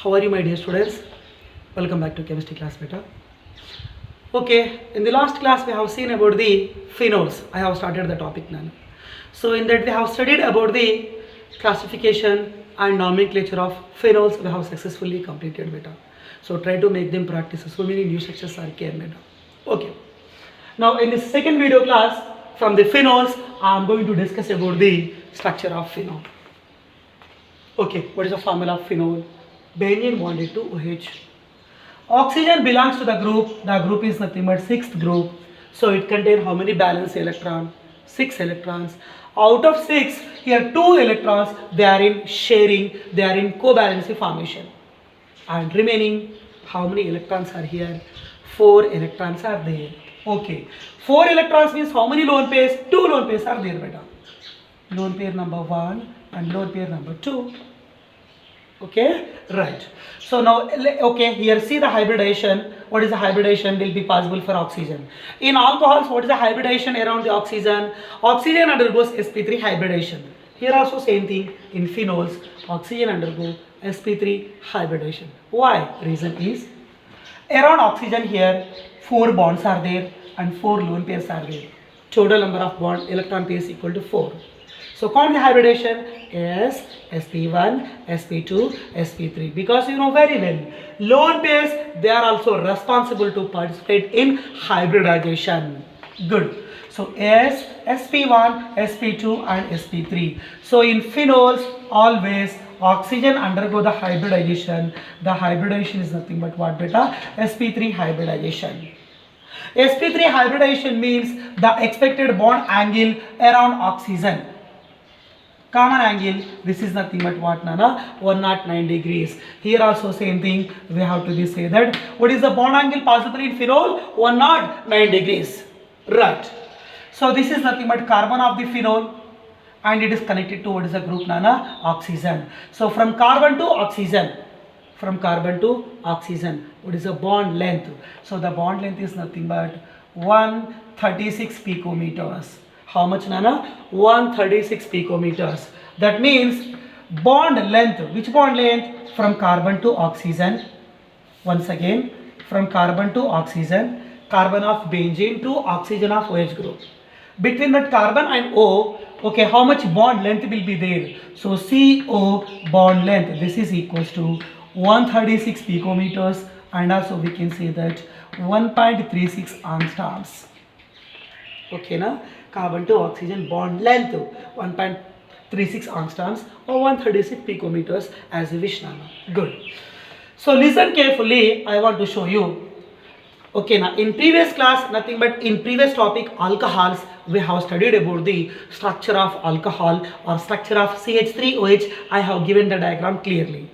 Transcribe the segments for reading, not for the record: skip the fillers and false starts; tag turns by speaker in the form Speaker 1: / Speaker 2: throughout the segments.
Speaker 1: How are you, my dear students? Welcome back to chemistry class beta. Okay, in the last class we have seen about the phenols. I have started the topic now. So in that we have studied about the classification and nomenclature of phenols. We have successfully completed beta. So try to make them practice. So many new structures are came beta. Okay. Now in the second video class from the phenols, I am going to discuss about the structure of phenol. Okay, what is the formula of phenol? Benzene bonded to OH. Oxygen belongs to the group. The group is nothing but sixth group. So it contains how many valence electron? 6 electrons. Out of 6, here 2 electrons, they are in sharing, they are in covalency formation. And remaining, how many electrons are here? 4 electrons are there. Okay. 4 electrons means how many lone pairs? 2 lone pairs are there, beta. Lone pair number 1 and lone pair number 2. Okay, right. So now, okay, here see the hybridization. What is the hybridization will be possible for oxygen? In alcohols, what is the hybridization around the oxygen? Oxygen undergoes sp3 hybridization. Here also same thing. In phenols, oxygen undergo sp3 hybridization. Why? Reason is, around oxygen here, 4 bonds are there and 4 lone pairs are there. Total number of bond electron pairs equal to 4. So count the hybridization as sp1, sp2, sp3, because you know very well, lone pairs, they are also responsible to participate in hybridization. Good. So as sp1, sp2 and sp3. So in phenols, always oxygen undergo the hybridization. The hybridization is nothing but what, beta? sp3 hybridization. sp3 hybridization means the expected bond angle around oxygen. Common angle, this is nothing but what, Nana? 109 degrees. Here also same thing, we have to say that what is the bond angle possible in phenol? 109 degrees. Right. So this is nothing but carbon of the phenol and it is connected to what is the group, Nana? Oxygen. So from carbon to oxygen, what is the bond length? So the bond length is nothing but 136 picometers. How much, Nana? 136 picometers. That means bond length. Which bond length? From carbon to oxygen. Once again, from carbon to oxygen, carbon of benzene to oxygen of OH group. Between that carbon and O, okay, how much bond length will be there? So CO bond length, this is equals to 136 picometers, and also we can say that 1.36 angstroms. Okay, na? Carbon to oxygen bond length 1.36 angstroms or 136 picometers as you wish, Nana. Good. So listen carefully, I want to show you. Okay, now in previous class, nothing but in previous topic alcohols, we have studied about the structure of alcohol or structure of CH3OH. I have given the diagram clearly.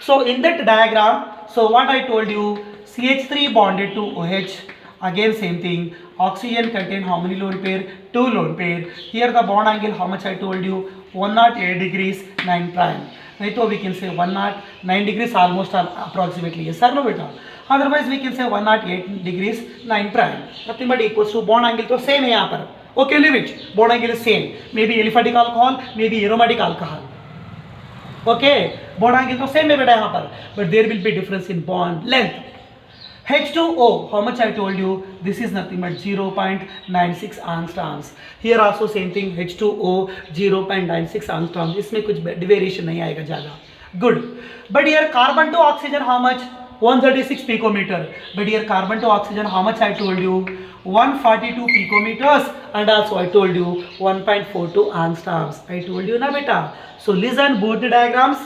Speaker 1: So in that diagram, so what I told you, CH3 bonded to OH. Again same thing, oxygen contain how many lone pair? 2 lone pair. Here the bond angle, how much I told you? 108 degrees 9 prime. Right, so we can say 109 degrees almost approximately. Yes or no, beta? Otherwise we can say 108 degrees 9 prime. Nothing but equals to bond angle to same hai yahan par. Okay, leave it. Bond angle is same. Maybe aliphatic alcohol, maybe aromatic alcohol. Okay, bond angle to same hai beta yahan par. But there will be difference in bond length. H2O, how much I told you? This is nothing but 0.96 angstroms. Here also same thing, H2O 0.96 angstroms. इसमें कुछ variation नहीं आएगा ज़्यादा. Good. But here carbon to oxygen how much? 136 picometer. But here carbon to oxygen how much I told you? 142 picometers, and also I told you 1.42 angstroms. I told you na beta. So listen both the diagrams.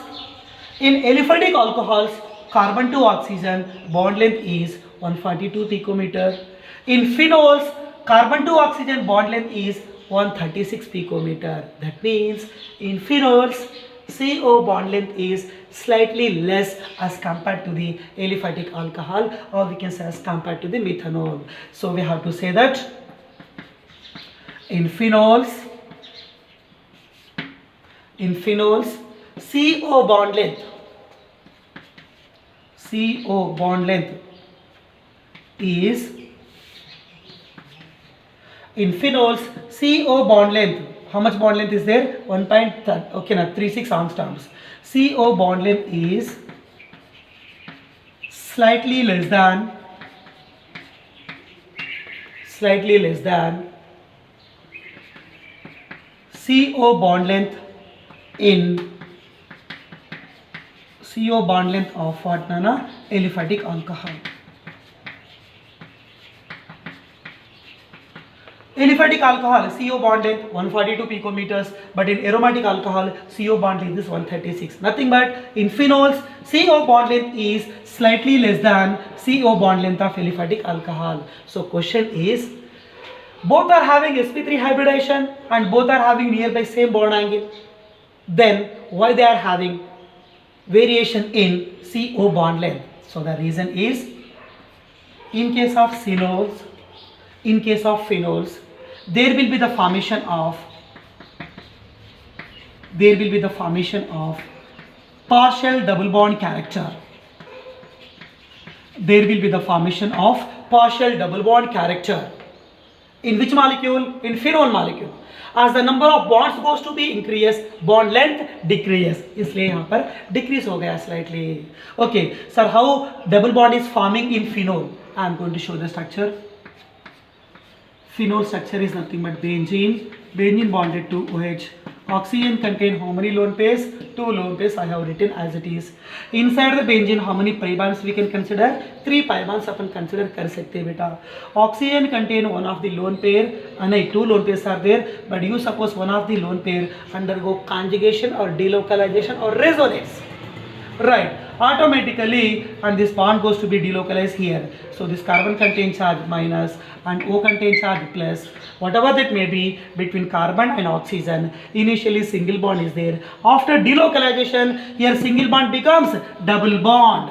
Speaker 1: In aliphatic alcohols, carbon to oxygen bond length is 142 picometer. In phenols, carbon to oxygen bond length is 136 picometer. That means in phenols, CO bond length is slightly less as compared to the aliphatic alcohol, or we can say as compared to the methanol. So we have to say that in phenols, CO bond length is, in phenols, CO bond length, how much bond length is there? 1.36 angstroms. CO bond length is slightly less than CO bond length in CO bond length of what, Nana? Aliphatic alcohol. Aliphatic alcohol CO bond length 142 picometers, but in aromatic alcohol CO bond length is 136. Nothing but in phenols CO bond length is slightly less than CO bond length of aliphatic alcohol. So question is, both are having sp3 hybridization and both are having nearby same bond angle. Then why they are having variation in CO bond length? So the reason is, in case of phenols, there will be the formation of partial double bond character. There will be the formation of partial double bond character. In which molecule? In phenol molecule. As the number of bonds goes to be increase, bond length decrease. इसलिए यहाँ पर decrease हो गया slightly. Okay, sir, how double bond is forming in phenol? I am going to show the structure. Phenol structure is nothing but benzene bonded to OH. Oxygen contain how many lone pairs? 2 lone pairs I have written as it is. Inside the benzene how many pi bonds we can consider? 3 pi bonds upon consider कर सकते हैं बेटा. Oxygen contain one of the lone pair, नहीं 2 lone pairs are there, but you suppose one of the lone pair undergo conjugation or delocalization or resonance. Right, automatically, and this bond goes to be delocalized here. So this carbon contains charge minus and O contains charge plus. Whatever that may be between carbon and oxygen, initially single bond is there. After delocalization, here single bond becomes double bond.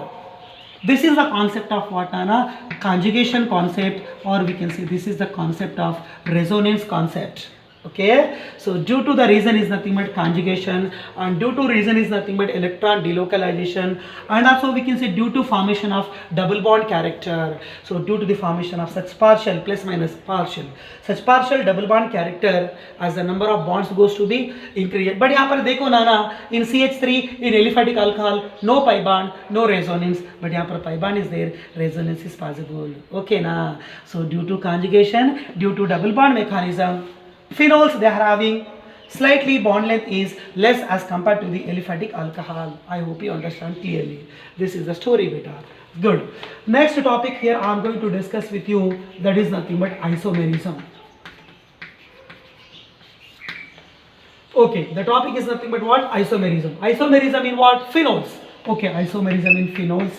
Speaker 1: This is the concept of what, Nana? Conjugation concept, or we can say this is the concept of resonance concept. Okay, so due to the reason is nothing but conjugation, and due to reason is nothing but electron delocalization, and also we can say due to formation of double bond character. So due to the formation of such partial plus minus partial, such partial double bond character, as the number of bonds goes to be increased. But यहाँ पर देखो नाना, in CH3 in aliphatic alcohol no pi bond, no resonance, but यहाँ पर pi bond is there, resonance is possible. Okay na. So due to conjugation, due to double bond mechanism, phenols they are having slightly bond length is less as compared to the aliphatic alcohol. I hope you understand clearly. This is the story beta. Good. Next topic here I am going to discuss with you, that is nothing but isomerism. Okay, the topic is nothing but what? Isomerism. Isomerism in what? Phenols. Okay, isomerism in phenols.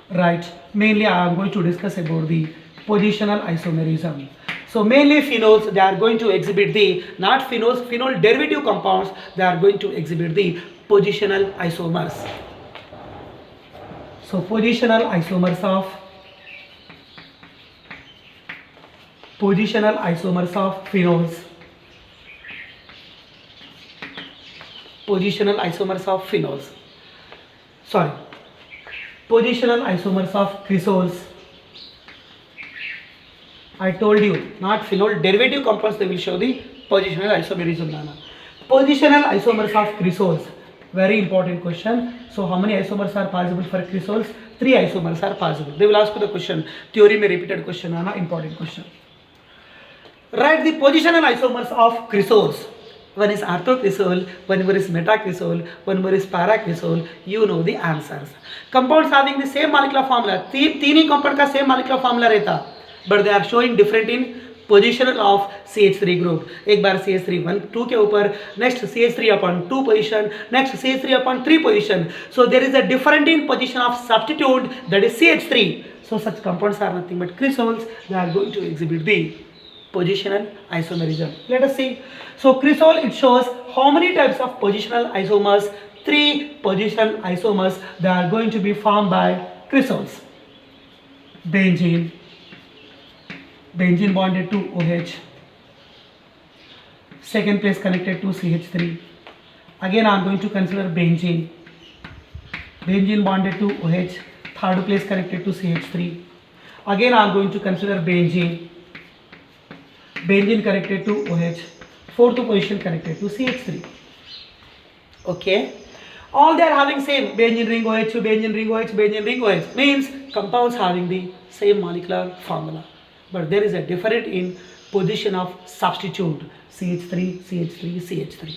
Speaker 1: Right. Mainly I am going to discuss about the positional isomerism. So mainly phenols, they are going to exhibit the, not phenols, phenol derivative compounds, they are going to exhibit the positional isomers. So positional isomers of phenols. Positional isomers of phenols. Sorry. Positional isomers of cresols. I told you, not phenol derivative compounds, they will show the positional isomerism. Nana. Positional isomers of cresols. Very important question. So how many isomers are possible for cresols? 3 isomers are possible. They will ask you the question. Theory mein repeated question, Nana. Important question. Write the positional isomers of cresols. One is orthocresol, one more is metacresol, one more is paracresol. You know the answers. Compounds having the same molecular formula. तीन compound का same molecular formula रहता, but they are showing different in positional of CH3 group. एक बार CH3 1 2 के ऊपर, next CH3 upon 2 position, next CH3 upon 3 position. So there is a different in position of substituent, that is CH3. So such compounds are nothing but cresols. They are going to exhibit the positional isomerism. Let us see. So cresol, it shows how many types of positional isomers? 3 positional isomers. They are going to be formed by cresols. Benzene bonded to OH, second place connected to CH3. Again I am going to consider benzene bonded to OH, third place connected to CH3. Again I am going to consider benzene connected to OH, fourth position connected to CH3. Okay, All they are having same benzene ring OH, benzene ring OH, benzene ring OH, means compounds having the same molecular formula, but there is a difference in position of substitute CH3, CH3, CH3.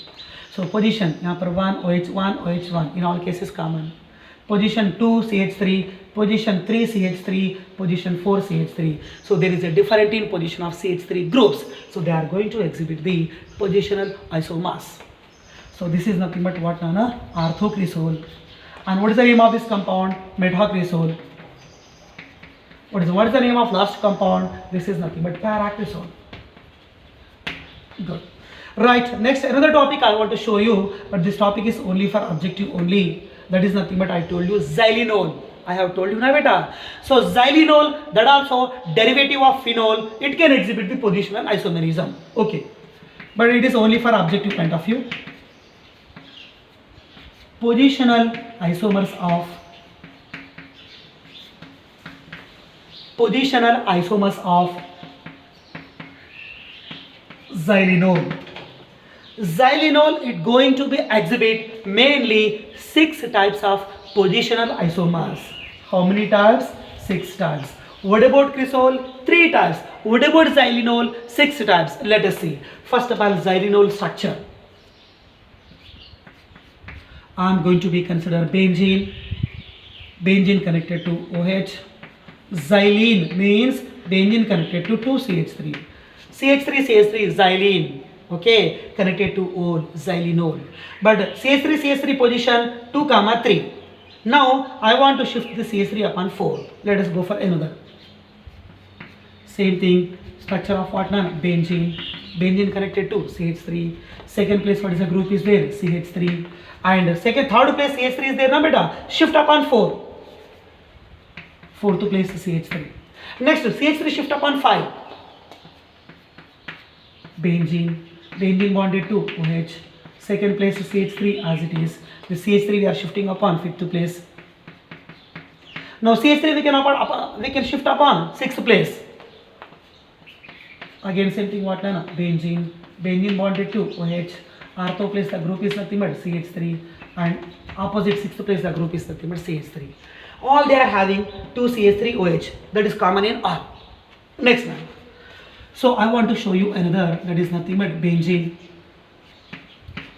Speaker 1: So position यहाँ पर 1 OH 1 OH 1 in all cases common. Position 2 CH3, position 3 CH3, position 4 CH3. So there is a difference in position of CH3 groups. So they are going to exhibit the positional isomers. So this is nothing but what, Nana? Orthocresol. And what is the name of this compound? Metacresol. What is the name of last compound? This is nothing but paracresol. Good. Right. Next, another topic I want to show you, but this topic is only for objective only. That is nothing but I told you xylenol. I have told you na beta. So xylenol, that also derivative of phenol, it can exhibit the positional isomerism. Okay. But it is only for objective point of view. Positional isomers of xylenol. Xylenol is going to be exhibit mainly 6 types of positional isomers. How many types? 6 types. What about cresol? 3 types. What about xylenol? 6 types. Let us see. First of all, xylenol structure. I am going to be consider benzene. Benzene connected to OH. Xylene means benzene connected to 2CH3. CH3 xylene. Okay, connected to ol, xylenol. But CH3 position 2, 3. Now I want to shift the CH3 upon 4. Let us go for another. Same thing, structure of what now? Benzene. Benzene connected to CH3. Second place, what is the group is there? CH3. And third place CH3 is there, na beta? Shift upon 4. Fourth place CH3. Next, CH3 shift upon 5. Benzene. Benzene bonded to OH. Second place is CH3 as it is. The CH3 we are shifting upon 5th place. Now CH3 we can shift upon 6th place. Again same thing what na? Benzene. Benzene bonded to OH. Ortho place the group is nothing but CH3, and opposite 6th place the group is nothing but CH3. All they are having 2 CH3 OH, that is common in all. Next one. So I want to show you another, that is nothing but benzene.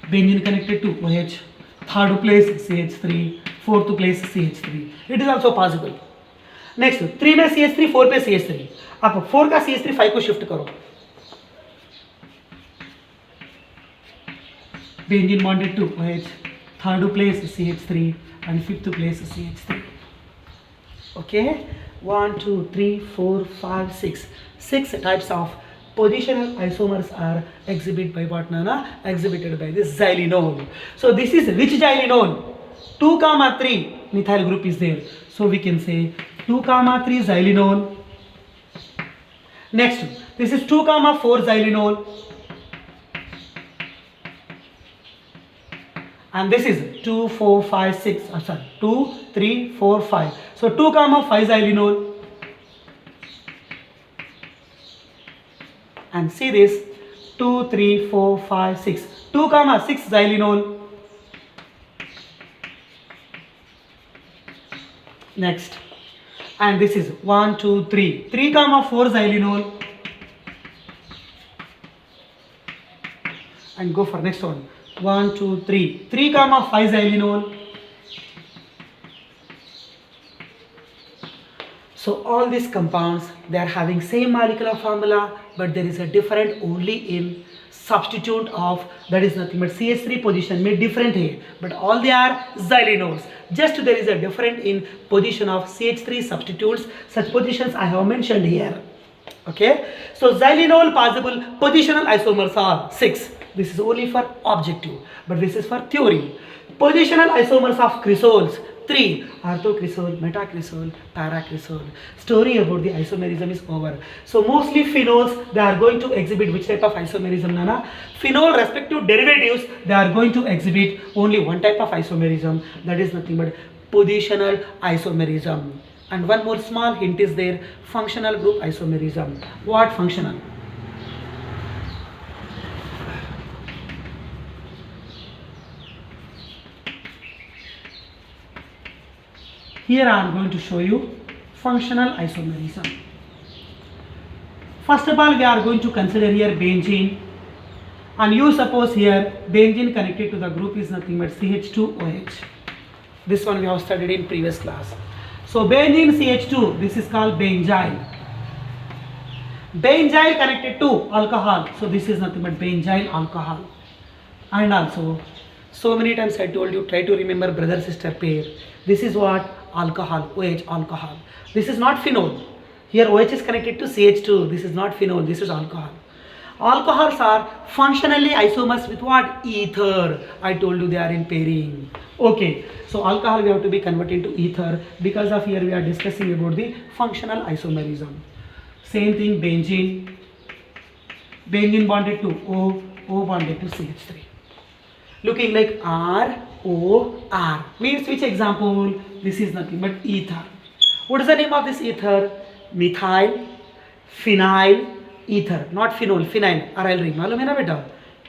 Speaker 1: Benzene connected to OH. Third place CH3, fourth place CH3. It is also possible. Next 3 में CH3, 4 पे CH3. आप 4 का CH3 5 को shift करो. Benzene bonded to OH. Third place CH3 and 5th place CH3. Okay, 1, 2, 3, 4, 5, 6. 6 types of positional isomers are exhibited by what, Nana? Exhibited by this xylenol. So this is which xylenol? 2, 3 methyl group is there. So we can say 2, 3 xylenol. Next, this is 2, 4 xylenol. And this is 2, 4, 5, 6. Sorry, 2, 3, 4, 5. So 2, 5 xylenol. And see this 2, 3, 4, 5, 6. 2, 6 xylenol. Next. And this is 1, 2, 3. 3, 4 xylenol. And go for next one. 1, 2, 3. 3, 5 xylenol. So all these compounds, they are having same molecular formula, but there is a different only in substitute of, that is nothing but CH3 position may different here, but all they are xylenols. Just there is a different in position of CH3 substitutes. Such positions I have mentioned here. Okay, so xylenol possible positional isomers are 6. This is only for objective, but this is for theory. Positional isomers of cresols 3. Orthocresol, metacresol, paracresol. Story about the isomerism is over. So mostly phenols, they are going to exhibit which type of isomerism, Nana? Phenol respective derivatives, they are going to exhibit only one type of isomerism, that is nothing but positional isomerism. And one more small hint is there, functional group isomerism. What functional? Here I am going to show you functional isomerism. First of all, we are going to consider here benzene, and you suppose here benzene connected to the group is nothing but CH2OH. This one we have studied in previous class. So benzene CH2, this is called benzyl. Benzyl connected to alcohol, so this is nothing but benzyl alcohol. And also, so many times I told you, try to remember brother sister pair. This is what? Alcohol, OH, alcohol. This is not phenol. Here OH is connected to CH2. This is not phenol, this is alcohol. Alcohols are functionally isomers with what? Ether. I told you they are in pairing. Okay, so alcohol we have to be converted to ether. Because of here we are discussing about the functional isomerism. Same thing, benzene. Benzene bonded to O, O bonded to CH3. Looking like R, O, R. Means which example? This is nothing but ether. What is the name of this ether? Methyl, phenyl, ether. Not phenol, phenyl. RL ring. मालूम है ना बेटा?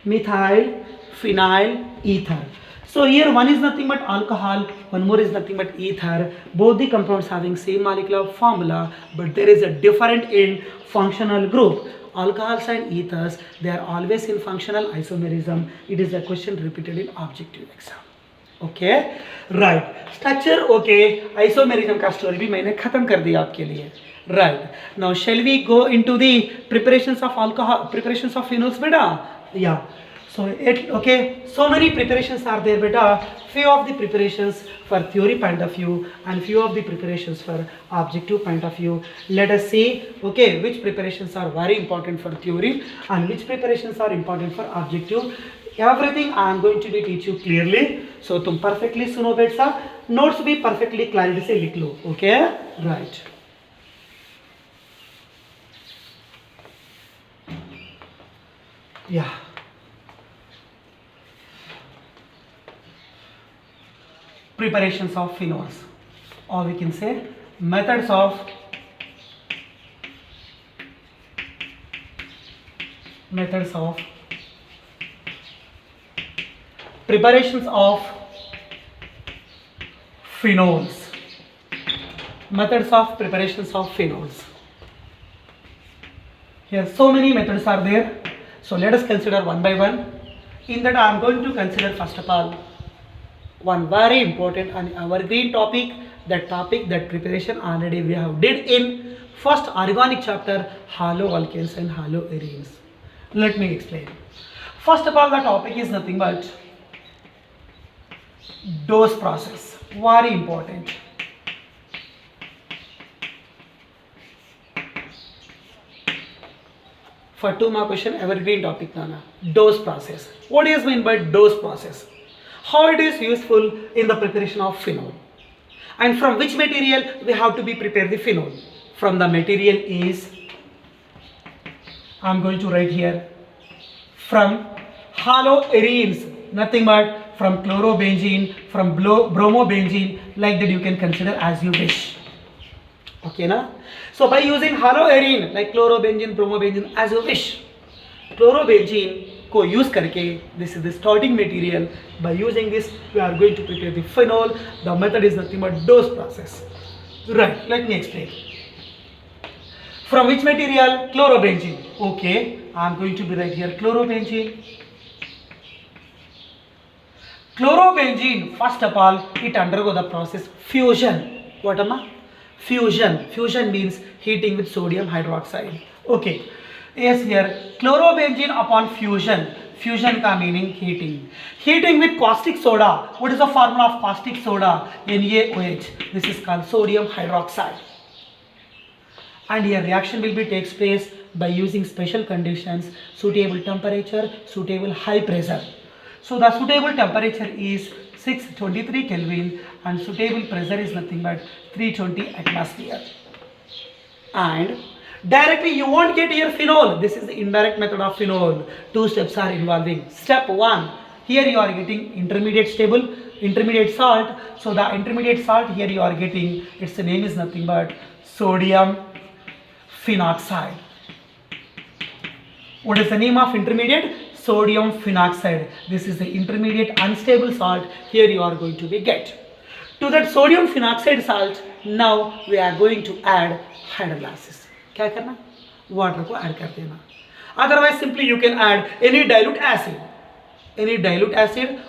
Speaker 1: Methyl, phenyl, ether. So here one is nothing but alcohol, one more is nothing but ether. Both the compounds having same molecular formula, but there is a different in functional group. Alcohols and ethers, they are always in functional isomerism. It is a question repeated in objective exam. Okay, right. Structure okay. Isomerism का story भी मैंने खत्म कर दिया आपके लिए. Right. Now shall we go into the preparations of alcohol, preparations of phenols, beta? Yeah. So so many preparations are there, beta. Few of the preparations for theory point of view and few of the preparations for objective point of view. Let us see, okay, which preparations are very important for theory and which preparations are important for objective. Everything I am going to be teach you clearly. So तुम perfectly सुनो बेटा. Notes भी perfectly clarity से लिख लो. Okay, right. Yeah. Preparations of phenols, or we can say methods of preparations of phenols. Methods of preparations of phenols. Here so many methods are there. So let us consider one by one. In that I am going to consider first of all one very important and evergreen topic, that preparation already we have did in first organic chapter, haloalkanes and haloarenes. Let me explain. First of all, the topic is nothing but dose process. Very important. For 2 mark question, evergreen topic nana. Dose process. What is meant by dose process? How it is useful in the preparation of phenol, and from which material we have to be prepare the phenol. From the material is, I am going to write here, from haloarenes, nothing but from chlorobenzene, from bromobenzene, like that you can consider as you wish. Okay na? So by using haloarene like chlorobenzene, bromobenzene as you wish. Chlorobenzene को use करके, this is the starting material. By using this we are going to prepare the phenol. The method is nothing but dose process. Right, let me explain. From which material? Chlorobenzene. Okay, I am going to be right here chlorobenzene. Chlorobenzene, first of all, it undergo the process fusion. What am I? Fusion. Fusion means heating with sodium hydroxide. Okay. Yes, here chlorobenzene upon fusion. Fusion ka meaning heating. Heating with caustic soda. What is the formula of caustic soda? NaOH. This is called sodium hydroxide. And here reaction will be takes place by using special conditions, suitable temperature, suitable high pressure. So the suitable temperature is 623 Kelvin and suitable pressure is nothing but 320 atmosphere. And directly you won't get here phenol. This is the indirect method of phenol. 2 steps are involving. Step 1, here you are getting intermediate salt. So the intermediate salt here you are getting, its name is nothing but sodium phenoxide. What is the name of intermediate? Sodium phenoxide. This is the intermediate unstable salt. Here you are going to be get. To that sodium phenoxide salt, now we are going to add hydrolysis. क्या करना? Water को add कर देना. Otherwise, simply you can add any dilute acid,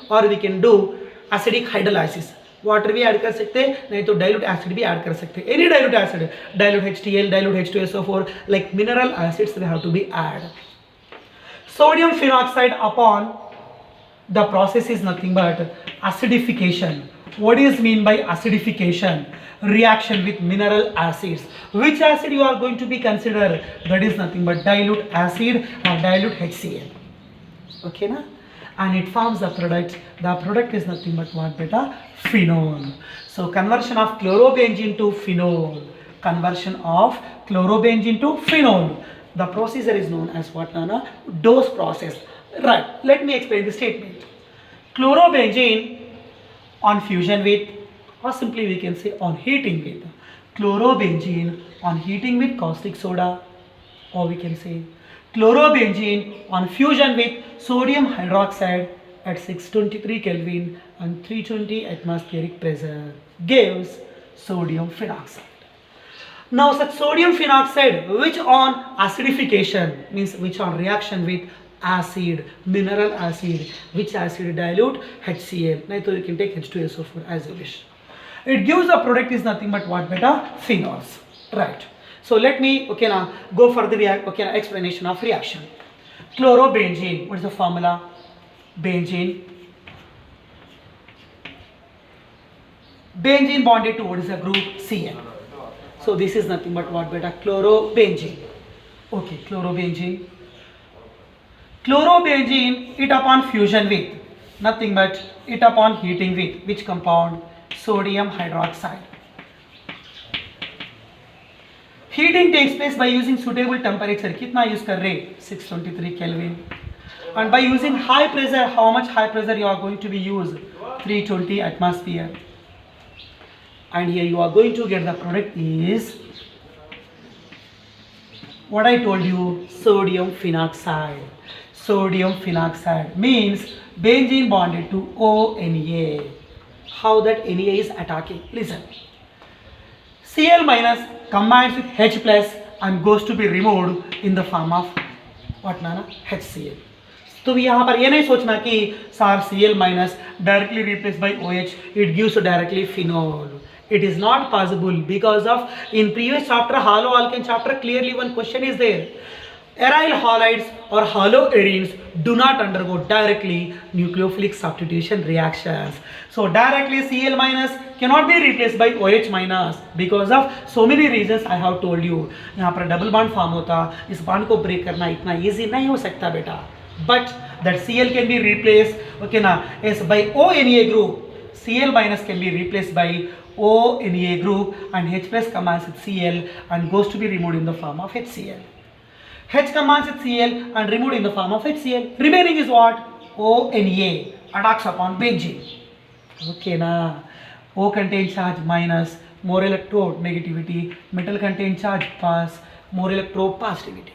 Speaker 1: or we can do acidic hydrolysis. Water भी add कर सकते हैं, नहीं तो डाइल्यूट एसिड भी ऐड कर सकते हैं. Any dilute acid, dilute HTL, dilute H2SO4, like mineral acids, they have to be added. Sodium phenoxide upon the process is nothing but acidification. What is mean by acidification? Reaction with mineral acids. Which acid you are going to be consider? That is nothing but dilute acid or dilute HCl. Okay na? And it forms the product. The product is nothing but what, beta? Phenol. So conversion of chlorobenzene to phenol. Conversion of chlorobenzene to phenol. The procedure is known as what, Nana? Dose process. Right. Let me explain the statement. Chlorobenzene on fusion with, or simply we can say on heating with. Chlorobenzene on heating with caustic soda, or we can say chlorobenzene on fusion with sodium hydroxide at 623 Kelvin and 320 atmospheric pressure gives sodium phenoxide. Now such sodium phenoxide which on acidification, means which on reaction with acid, mineral acid, which acid? Dilute HCl, nahi to you can take H2SO4 as you wish. It gives the product is nothing but what, beta? Phenols. Right. So let me go for the explanation of reaction. Chlorobenzene, what is the formula? Benzene bonded to what is the group? Cl. So this is nothing but what, beta? Chlorobenzene. Okay, chlorobenzene, it upon fusion with, nothing but it upon heating with, which compound? Sodium hydroxide. Heating takes place by using suitable temperature. कितना use कर रहे? 623 Kelvin. And by using high pressure, how much high pressure you are going to be used? 320 atmosphere. And here you are going to get the product is what I told you, sodium phenoxide. Sodium phenoxide means benzene bonded to ONA. How that Na is attacking? Listen. Cl minus combines with H plus and goes to be removed in the form of what, Nana? HCl. तो यहाँ पर ये नहीं सोचना कि सार Cl minus directly replaced by OH, it gives directly phenol. It is not possible because of in previous chapter, haloalkane chapter, clearly one question is there. Aryl halides or haloarenes do not undergo directly nucleophilic substitution reactions. So directly Cl minus cannot be replaced by OH minus because of so many reasons I have told you. यहाँ पर double bond form होता, इस bond को break करना इतना easy नहीं हो सकता बेटा. But that Cl can be replaced, okay na, is by ONA group. Cl minus can be replaced by ONA group and H plus combines with Cl and goes to be removed in the form of HCl. H combines with Cl and removed in the form of HCl. Remaining is what? ONA attacks upon benzene. Okay na. O contains charge minus, more electrode negativity, metal contains charge plus, more electrode positivity.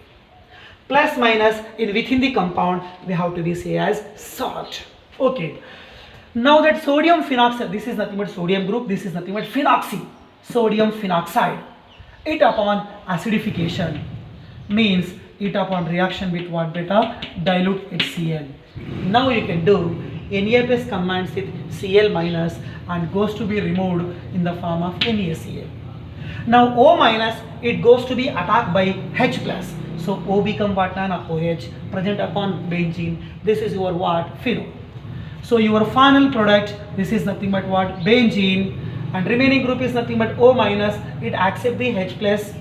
Speaker 1: Plus minus in within the compound we have to be say as salt. Okay. Now that sodium phenoxide, this is nothing but sodium group, this is nothing but phenoxy. Sodium phenoxide. It upon acidification means it upon reaction with what, beta? Dilute HCl. Now you can do Na plus combines with Cl minus and goes to be removed in the form of NaCl. Now O minus, it goes to be attacked by H plus. So O become what, Nana? OH present upon benzene. This is your what? Phenol. So your final product, this is nothing but what? Benzene, and remaining group is nothing but O minus. It accepts the H plus.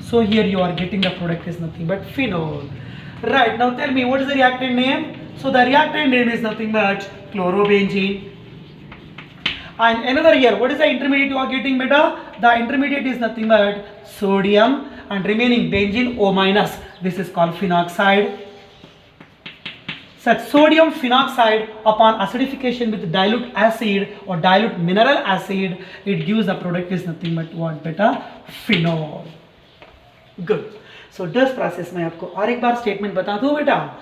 Speaker 1: So here you are getting the product is nothing but phenol. Right, now tell me what is the reactant name? So the reactant name is nothing but chlorobenzene. And another here, what is the intermediate you are getting, beta? The intermediate is nothing but sodium and remaining benzene O minus. This is called phenoxide. Such sodium phenoxide upon acidification with dilute acid or dilute mineral acid, it gives the product is nothing but what, beta? Phenol. Good. So dust process में आपको और एक बार statement बता दूँ बेटा.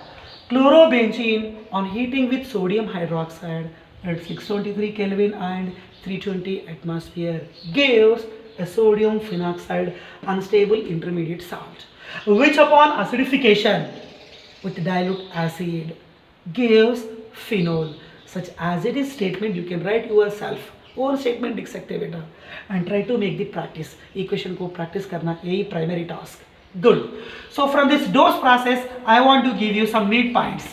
Speaker 1: Chlorobenzene on heating with sodium hydroxide at 623 Kelvin and 320 atmosphere gives a sodium phenoxide unstable intermediate salt, which upon acidification with dilute acid gives phenol. Such as it is statement you can write yourself और statement लिख सकते हैं बेटा and try to make the practice equation को practice करना यही primary task. Good. So from this dose process I want to give you some neat points.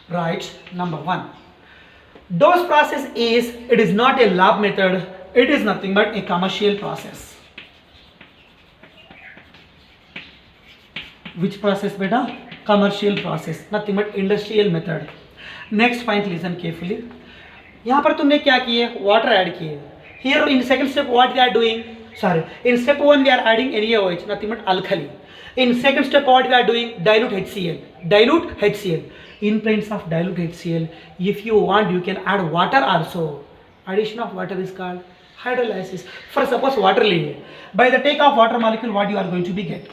Speaker 1: Right, number one, dose process it is not a lab method, it is nothing but a commercial process. Which process beta? Commercial process, nothing but industrial method. Next point, listen carefully. यहाँ पर तुमने क्या किए? Water add किए. Here in second step what we are doing? Sorry, in step 1 we are adding NaOH, nothing but alkali. In second step what we are doing? Dilute HCl. Dilute HCl. In presence of dilute HCl, if you want you can add water also. Addition of water is called hydrolysis. For suppose water लिए, by the take of water molecule what you are going to be get?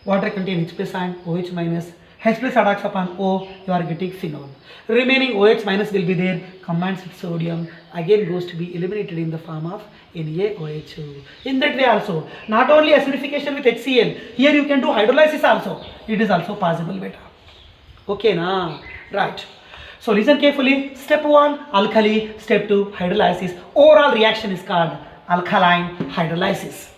Speaker 1: Water contain H plus and OH minus. H plus attacks upon O, you are getting phenol. Remaining OH minus will be there, combines with sodium, again goes to be eliminated in the form of NaOH. In that way also, not only acidification with HCl, here you can do hydrolysis also. It is also possible beta. Okay na? Right. So listen carefully. Step 1 alkali, step 2 hydrolysis. Overall reaction is called alkaline hydrolysis.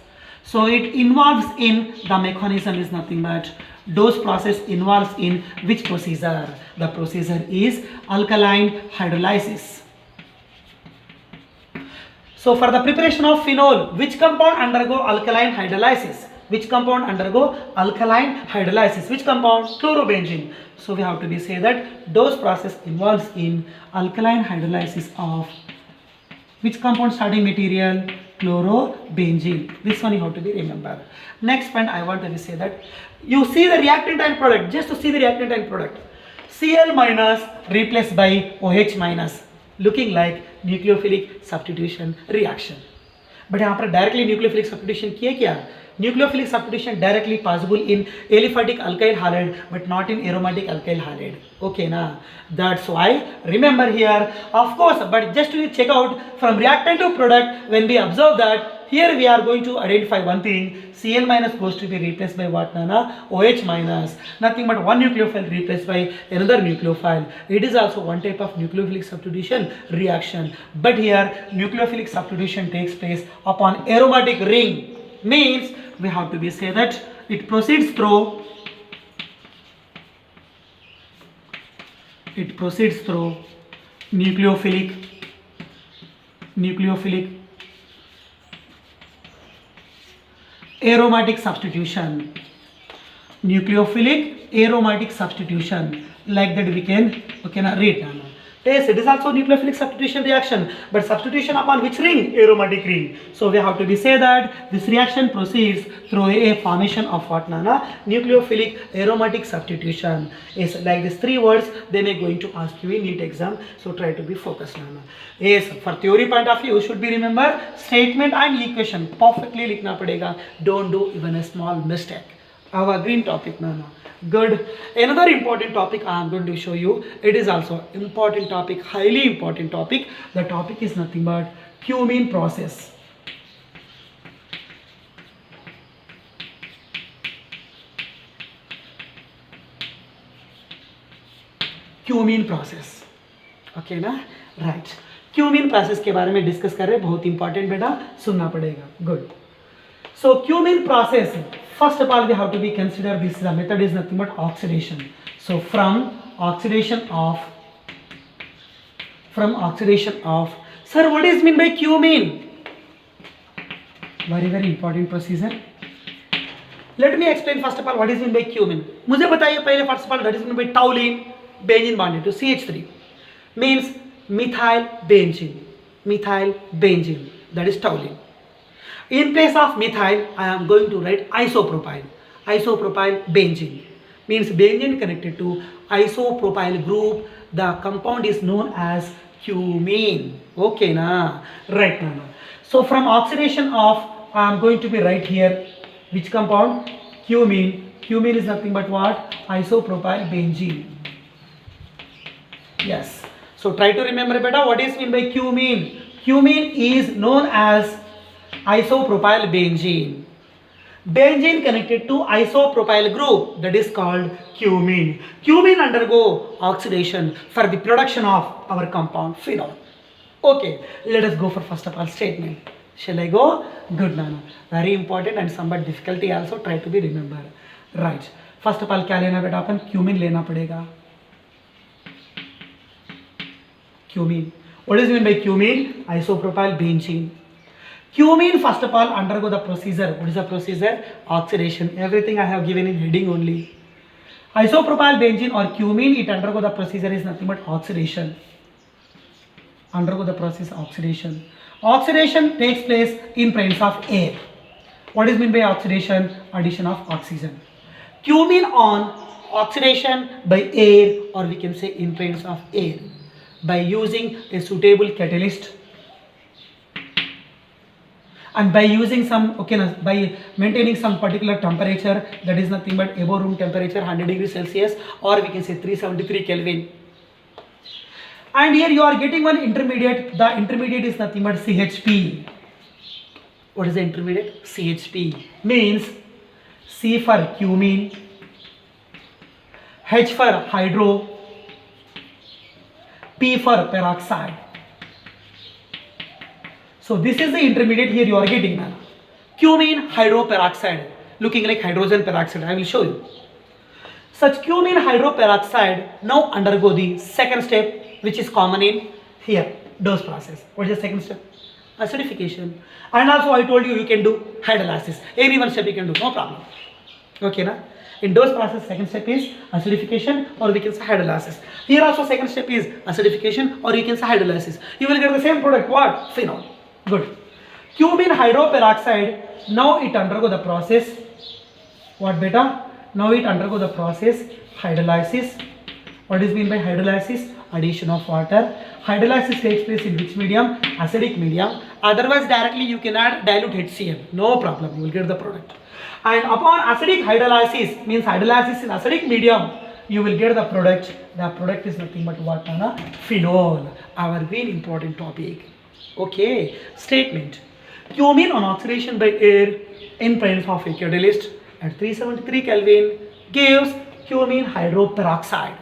Speaker 1: So it involves in the mechanism is nothing but dose process involves in which procedure? The procedure is alkaline hydrolysis. So for the preparation of phenol, which compound undergo alkaline hydrolysis? Which compound undergo alkaline hydrolysis? Which compound? Chlorobenzene. So we have to be say that dose process involves in alkaline hydrolysis of which compound starting material? Chlorobenzene. This one you have to be remember. Next point I want to say that you see the reactant and product. Just to see the reactant and product. Cl minus replaced by OH minus, looking like nucleophilic substitution reaction. But यहाँ पर directly nucleophilic substitution किए क्या? Nucleophilic substitution directly possible in aliphatic alkyl halide but not in aromatic alkyl halide. Okay na? That's why remember here, of course, but just to check out from reactant to product, when we observe that here we are going to identify one thing, Cl minus goes to be replaced by what nana? OH minus, nothing but one nucleophile replaced by another nucleophile. It is also one type of nucleophilic substitution reaction, but here nucleophilic substitution takes place upon aromatic ring. Means we have to be say that it proceeds through nucleophilic aromatic substitution, nucleophilic aromatic substitution, like that we can read. Yes, it is also nucleophilic substitution reaction, but substitution upon which ring? Aromatic ring. So we have to be say that this reaction proceeds through a formation of what nana? Nucleophilic aromatic substitution. Yes, like these three words they may going to ask you in NEET exam, so try to be focused nana. Yes, for theory point of view you should be remember statement and equation perfectly लिखना पड़ेगा. Don't do even a small mistake. Our green topic nana. Good. Another important topic I am going to show you. It is also important topic, highly important topic. The topic is nothing but cumene process. Cumene process. Okay ना? Right. Cumene process के बारे में discuss कर रहे हैं, बहुत important बेटा, सुनना पड़ेगा. Good. So cumene process, first of all we have to be consider this the method is nothing but oxidation. So from oxidation of, sir, what is mean by cumene? Very important procedure. Let me explain first of all what is mean by cumene. मुझे बताइए पहले first of all that is mean by toluene, benzene bonded to CH3 means methyl benzene, that is toluene. In place of methyl, I am going to write isopropyl benzene. Means benzene connected to isopropyl group. The compound is known as cumene. Okay na? Right now. So from oxidation of, I am going to be right here. Which compound? Cumene. Cumene is nothing but what? Isopropyl benzene. Yes. So try to remember beta what is mean by cumene. Cumene is known as isopropyl benzene. Benzene connected to isopropyl group, that is called cumene. Cumene undergo oxidation for the production of our compound phenol. Okay, let us go for first of all statement. Shall I go? Good, Nana. Very important and somewhat difficulty also, try to be remember. Right. First of all क्या लेना बेटा अपन cumin लेना पड़ेगा. Cumene. What is meant by cumene? Isopropyl benzene. Cumene first of all undergo the procedure. What is the procedure? Oxidation. Everything I have given in heading only. Isopropyl benzene or cumene, it undergo the procedure is nothing but oxidation. Undergo the process oxidation. Oxidation takes place in presence of air. What is meant by oxidation? Addition of oxygen. Cumene on oxidation by air, or we can say in presence of air, by using a suitable catalyst and by using some by maintaining some particular temperature, that is nothing but above room temperature 100 degrees Celsius, or we can say 373 Kelvin. And here you are getting one intermediate. The intermediate is nothing but CHP. What is the intermediate? CHP means C for cumene, H for hydro, P for peroxide. So this is the intermediate here you are getting now. Cumene hydroperoxide, looking like hydrogen peroxide. I will show you. Such cumene hydroperoxide now undergo the second step, which is common in here, dose process. What is the second step? Acidification. And also I told you, you can do hydrolysis. Any one step you can do, no problem. Okay, na? In dose process, second step is acidification, or we can say hydrolysis. Here also second step is acidification, or you can say hydrolysis. You will get the same product, what? Phenol. Good. Cumene hydroperoxide, now it undergo the process. What beta? Now it undergo the process hydrolysis. What is mean by hydrolysis? Addition of water. Hydrolysis takes place in which medium? Acidic medium. Otherwise directly you can add dilute HCl. No problem, you will get the product. And upon acidic hydrolysis, means hydrolysis in acidic medium, you will get the product. The product is nothing but what? Phenol. Our very important topic. Okay. Statement. Cumene on oxidation by air in presence of a catalyst at 373 Kelvin gives cumene hydroperoxide,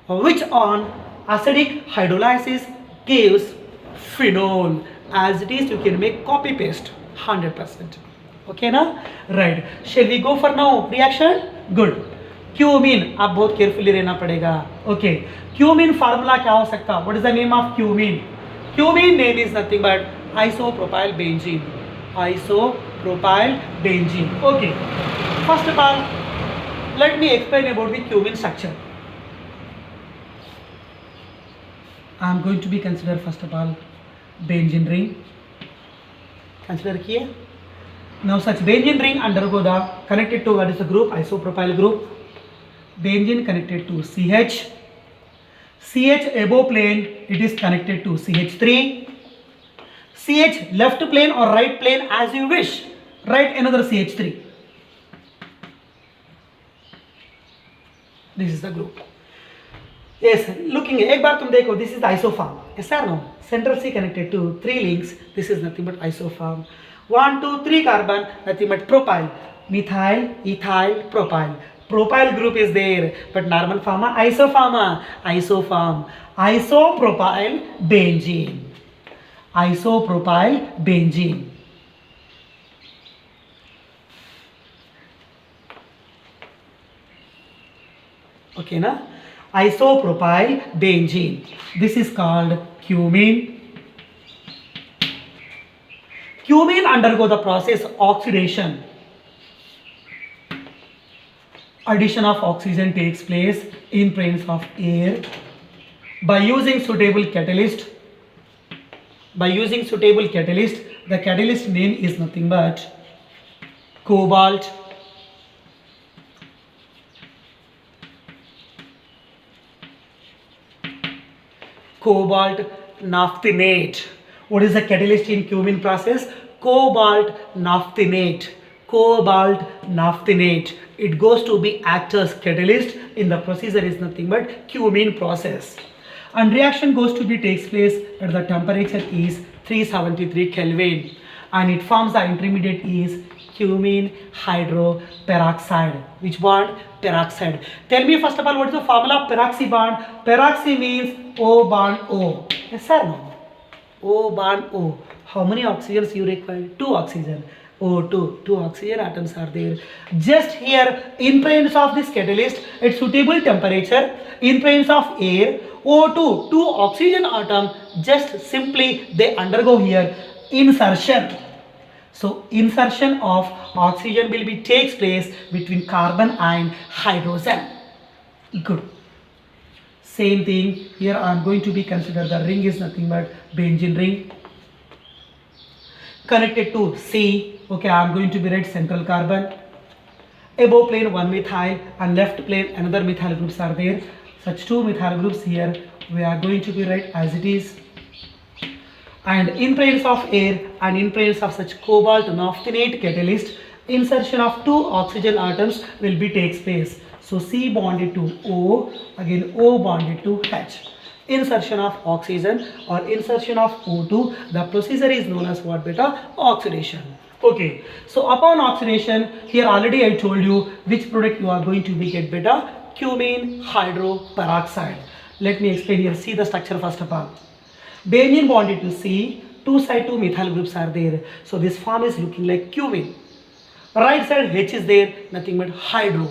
Speaker 1: which on acidic hydrolysis gives phenol. As it is, you can make copy paste 100%. Okay na? Right. Shall we go for now reaction? Good. Cumene, आप बहुत carefully रहना पड़ेगा. Okay. Cumene formula क्या हो सकता? What is the name of cumene? Cumene name is nothing but isopropyl benzene. Isopropyl benzene. Okay. First of all, let me explain about the cumene structure. I am going to be consider first of all benzene ring. Consider here. Now such benzene ring undergo the connected to what is the group? Isopropyl group. Benzene connected to CH. CH above plane, it is connected to CH3. CH left plane or right plane as you wish. Write another CH3. This is the group. Yes, looking एक बार तुम देखो, this is the isoform. Yes or no? Central C connected to 3 links. This is nothing but isoform. 1, 2, 3 carbon, nothing but propyl. Methyl, ethyl, propyl. Propyl group is there, but normal form isoform. Isoform. Isopropyl benzene. Isopropyl benzene. Okay, na? Isopropyl benzene. This is called cumene. Cumene undergo the process oxidation. Addition of oxygen takes place in presence of air by using suitable catalyst. By using suitable catalyst, the catalyst name is nothing but cobalt. Cobalt naphthenate. What is the catalyst in cumene process? Cobalt naphthenate. Cobalt naphthenate. It goes to be act as catalyst in the procedure is nothing but cumene process. and reaction goes to be takes place at the temperature is 373 Kelvin, and it forms the intermediate is cumene hydroperoxide. Which bond? Peroxide. Tell me first of all, what is the formula of peroxy bond? Peroxy means O bond O. Yes sir, no? O bond O. How many oxygens you require? 2 oxygen. O2, 2 oxygen atoms are there. Just here, in presence of this catalyst at suitable temperature, in presence of air, O2, 2 oxygen atom, just simply they undergo here insertion. So insertion of oxygen will be takes place between carbon and hydrogen. Good. Same thing here. I am going to be consider the ring is nothing but benzene ring connected to C. Okay, I am going to be write central carbon. Above plane one methyl and left plane another methyl groups are there. Such 2 methyl groups here we are going to be write as it is. And in presence of air and in presence of such cobalt naphthenate catalyst, insertion of 2 oxygen atoms will be takes place. So C bonded to O, again O bonded to H. Insertion of oxygen or insertion of O2, the procedure is known as what beta? Oxidation. Okay, so upon oxidation, here already I told you which product you are going to be get beta? Cumene hydroperoxide. Let me explain here. See the structure first of all. Benzene bonded to C, 2 side 2 methyl groups are there. So this form is looking like cumene. Right side H is there, nothing but hydro.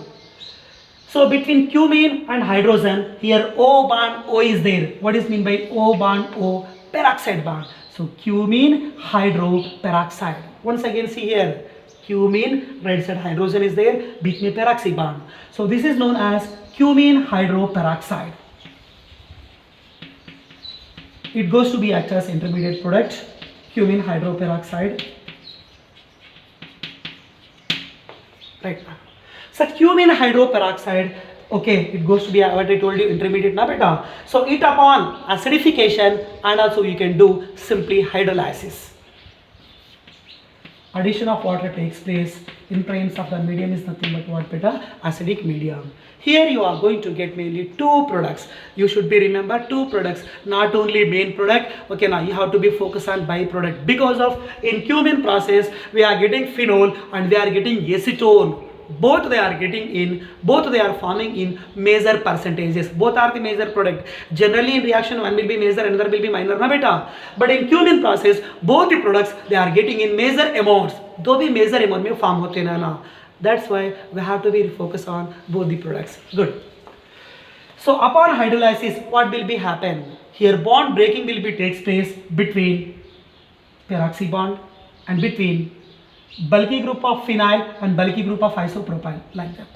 Speaker 1: So between cumene and hydrogen, here O bond O is there. What is mean by O bond O? Peroxide bond. So cumene hydroperoxide. Once again see here, cumene, right side hydrogen is there, between peroxide bond. So this is known as cumene hydroperoxide. It goes to be act as intermediate product, cumene hydroperoxide. Right. Such cumene hydroperoxide, okay, it goes to be what I told you, intermediate na beta. So it upon acidification, and also you can do simply hydrolysis. Addition of water takes place in presence of the medium is nothing but what beta? Acidic medium. Here you are going to get mainly 2 products. You should be remember 2 products, not only main product. Okay, now you have to be focused on byproduct, because of in cumene process we are getting phenol and we are getting acetone. Both they are getting in, both they are forming in major percentages. Both are the major product. Generally in reaction one will be major, another will be minor na beta. But in cumene process both the products they are getting in major amounts. Though bhi major amount mein form hote na. That's why we have to be focused on both the products. Good. So upon hydrolysis what will be happen? Here bond breaking will be takes place between peroxy bond and between bulky group of phenyl and bulky group of isopropyl, like that.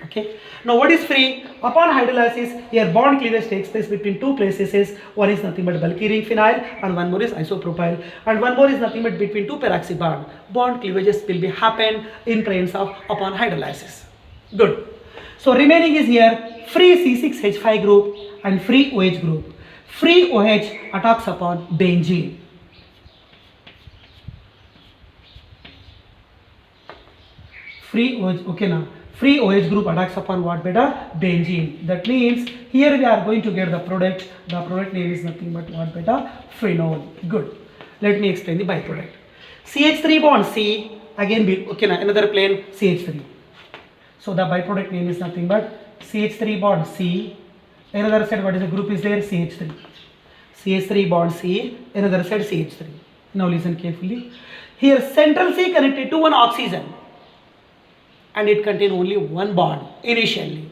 Speaker 1: Okay. Now what is free? Upon hydrolysis, here bond cleavage takes place between 2 places. One is nothing but bulky ring phenyl and one more is isopropyl, and one more is nothing but between 2 peroxy bond. Bond cleavages will be happen in presence of upon hydrolysis. Good. So remaining is here free C6H5 group and free OH group. Free OH attacks upon benzene. Free OH, okay now. Free OH group attacks upon what beta? Benzene. That means here we are going to get the product. The product name is nothing but what beta? Phenol. Good. Let me explain the byproduct. CH3 bond C, again okay now, another plane CH3. So the byproduct name is nothing but CH3 bond C. Another side what is the group is there? CH3. CH3 bond C, another side CH3. Now listen carefully. Here central C connected to one oxygen, and it contains only one bond initially.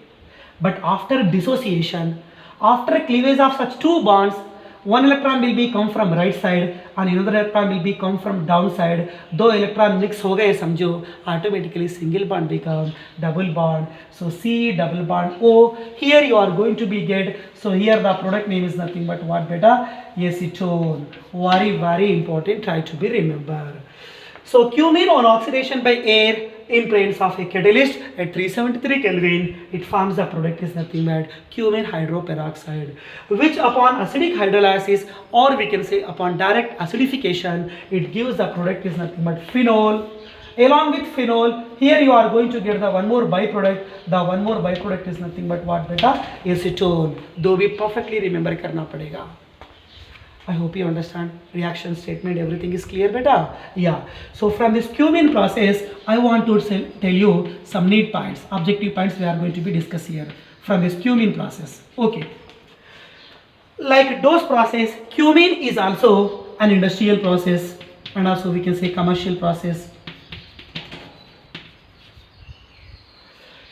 Speaker 1: But after dissociation, after cleavage of such 2 bonds, one electron will be come from right side and another electron will be come from down side. Though electron mix ho gaye samjho, automatically single bond become double bond. So C double bond O. Here you are going to be get. So here the product name is nothing but what beta? Acetone. Very important. Try to be remember. So cumene on oxidation by air in presence of a catalyst at 373 Kelvin, it forms the product is nothing but cumene hydroperoxide, which upon acidic hydrolysis, or we can say upon direct acidification, it gives the product is nothing but phenol. Along with phenol, here you are going to get the one more byproduct. The one more byproduct is nothing but what beta? Acetone. दो भी perfectly remember करना पड़ेगा. I hope you understand reaction statement, everything is clear beta? Yeah. So from this cumene process, I want to tell you some need points, objective points we are going to be discussed here from this cumene process. Okay. Like dose process, cumene is also an industrial process and also we can say commercial process.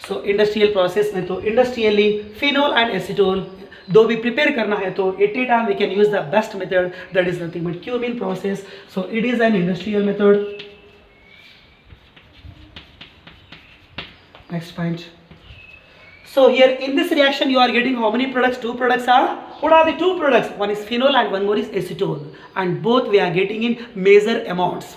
Speaker 1: So industrial process में तो industrially phenol and acetone दो भी prepare करना है तो at a time we can use the best method, that is nothing but cumene process. So it is an industrial method. Next point. So here in this reaction you are getting how many products? Two products are. What are the two products? One is phenol and one more is acetone, and both we are getting in major amounts.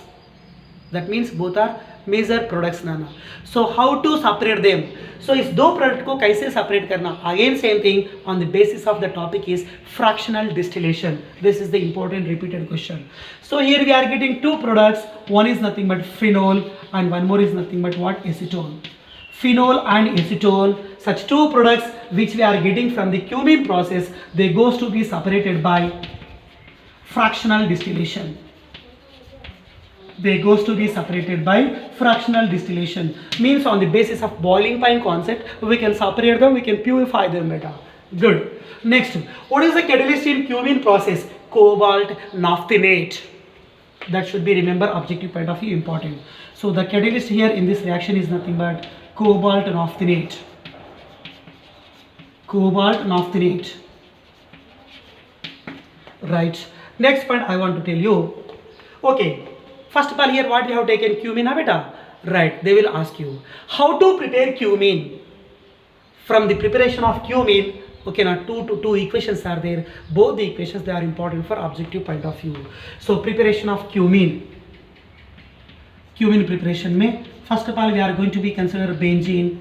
Speaker 1: That means both are major products nana. So how to separate them? So इस दो product को कैसे separate करना? Again same thing on the basis of the topic is fractional distillation. This is the important repeated question. So here we are getting two products. One is nothing but phenol and one more is nothing but what? Acetone. Phenol and acetone, such two products which we are getting from the cumene process, they goes to be separated by fractional distillation. They goes to be separated by fractional distillation. Means on the basis of boiling point concept, we can separate them, we can purify them better. Good. Next, what is the catalyst in cumene process? Cobalt naphthenate. That should be remember objective point of view important. So the catalyst here in this reaction is nothing but cobalt naphthenate. Cobalt naphthenate. Right. Next point I want to tell you. Okay. First of all, here what we have taken cumene beta, right? They will ask you how to prepare cumene. From the preparation of cumene, okay, now two equations are there. Both the equations they are important for objective point of view. So preparation of cumene. Cumene preparation में first of all we are going to be consider benzene.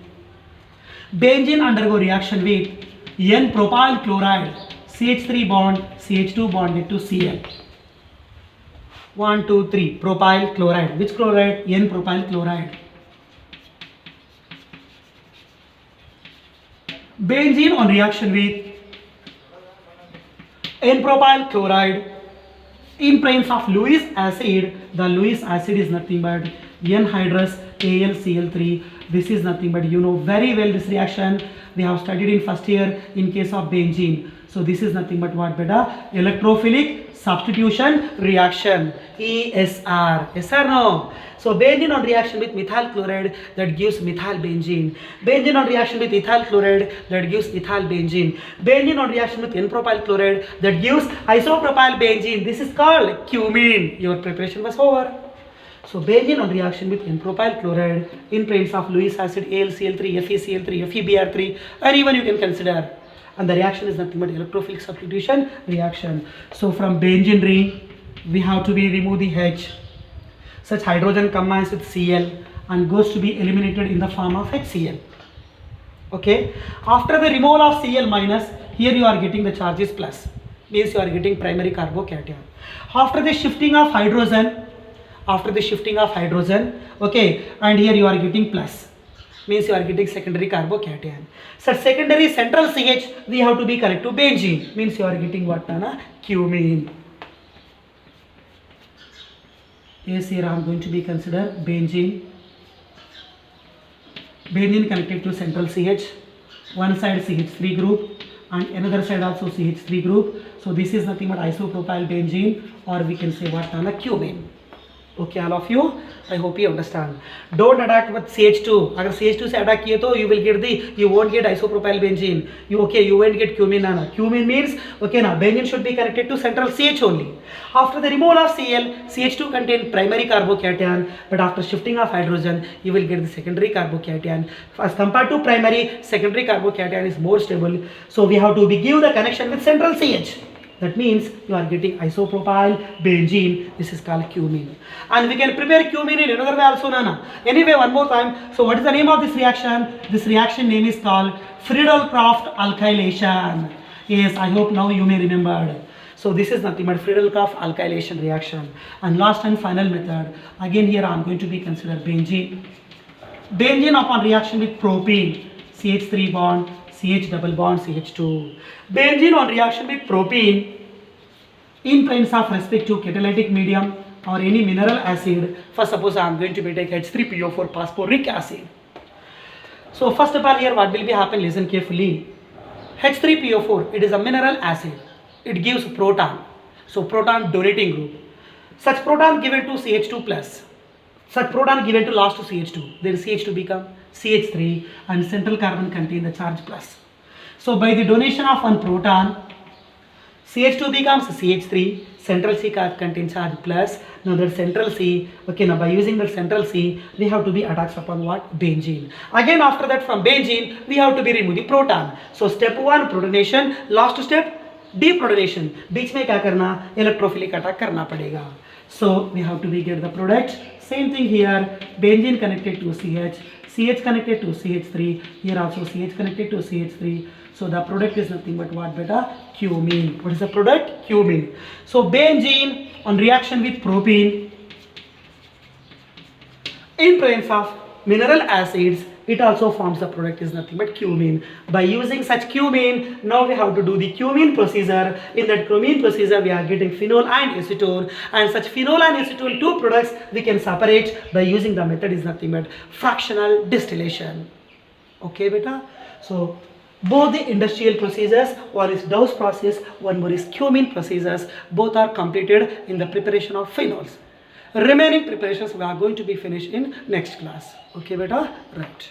Speaker 1: Benzene undergo reaction with N-propyl chloride, CH3 bond, CH2 bonded to Cl. 1, 2, 3. Propyl chloride. Which chloride? N-propyl chloride. Benzene on reaction with N-propyl chloride in presence of Lewis acid. The Lewis acid is nothing but N-hydrous AlCl3. This is nothing but you know very well this reaction. We have studied in first year in case of benzene. So this is nothing but what beta? Electrophilic substitution reaction, ESR. Yes or no? So benzene on reaction with methyl chloride, that gives methyl benzene. Benzene on reaction with ethyl chloride, that gives ethyl benzene. Benzene on reaction with N-propyl chloride, that gives isopropyl benzene. This is called cumene. Your preparation was over. So benzene on reaction with N-propyl chloride in presence of Lewis acid, AlCl3, FeCl3, FeBr3, or even you can consider. And the reaction is nothing but electrophilic substitution reaction. So from benzene ring, we have to be remove the H. Such hydrogen combines with Cl and goes to be eliminated in the form of HCl. Okay. After the removal of Cl minus, here you are getting the charges plus. Means you are getting primary carbocation. After the shifting of hydrogen, okay, and here you are getting plus. Means you are getting secondary carbocation. So secondary central CH we have to be connect to benzene. Means you are getting what na? Cumene. Yes, here I am going to be consider benzene. Benzene connected to central CH. One side CH3 group and another side also CH3 group. So this is nothing but isopropyl benzene, or we can say what na? Cumene. Okay, all of you, I hope you understand. Don't attack with CH2. अगर CH2 से attack किए तो you won't get isopropyl benzene. You won't get cumene ना. Cumene means okay ना, benzene should be connected to central CH only. After the removal of Cl, CH2 contain primary carbocation, but after shifting of hydrogen, you will get the secondary carbocation. As compared to primary, secondary carbocation is more stable. So we have to give the connection with central CH. That means you are getting isopropyl benzene. This is called cumene. And we can prepare cumene in another way also, Nana. Anyway, one more time. So what is the name of this reaction? This reaction name is called Friedel-Crafts alkylation. Yes, I hope now you may remember. So this is nothing but Friedel-Crafts alkylation reaction. And last and final method, again here I am going to be considered benzene. Benzene upon reaction with propene, CH3 bond, CH double bond, CH2. Benzene on reaction with propene in presence of respective catalytic medium or any mineral acid. First suppose I am going to be take H3PO4 phosphoric acid. So first of all here what will be happen, listen carefully. H3PO4, it is a mineral acid. It gives proton. So proton donating group. Such proton given to CH2 plus. Such proton given to last to CH2. Then CH2 become CH3 and central carbon contain the charge plus. So by the donation of one proton, CH2 becomes CH3, central C contains charge plus. Now that central C, okay, now by using the central C, we have to be attached upon what? Benzene. Again after that from benzene, we have to be remove the proton. So step 1 protonation, last step deprotonation. बीच में क्या करना? Electrophilic attack करना पड़ेगा. So we have to be get the product. Same thing here, benzene connected to CH, CH connected to CH3, here also CH connected to CH3. So the product is nothing but what beta? Cumene. What is the product? Cumene. So benzene on reaction with propene in presence of mineral acids, it also forms the product is nothing but cumene. By using such cumene, now we have to do the cumene procedure. In that cumene procedure, we are getting phenol and acetone, and such phenol and acetone two products we can separate by using the method is nothing but fractional distillation. Okay, beta. So both the industrial procedures, one is Dow's process, one more is cumene procedures, both are completed in the preparation of phenols. Remaining preparations we are going to be finished in next class. Okay, beta? Right.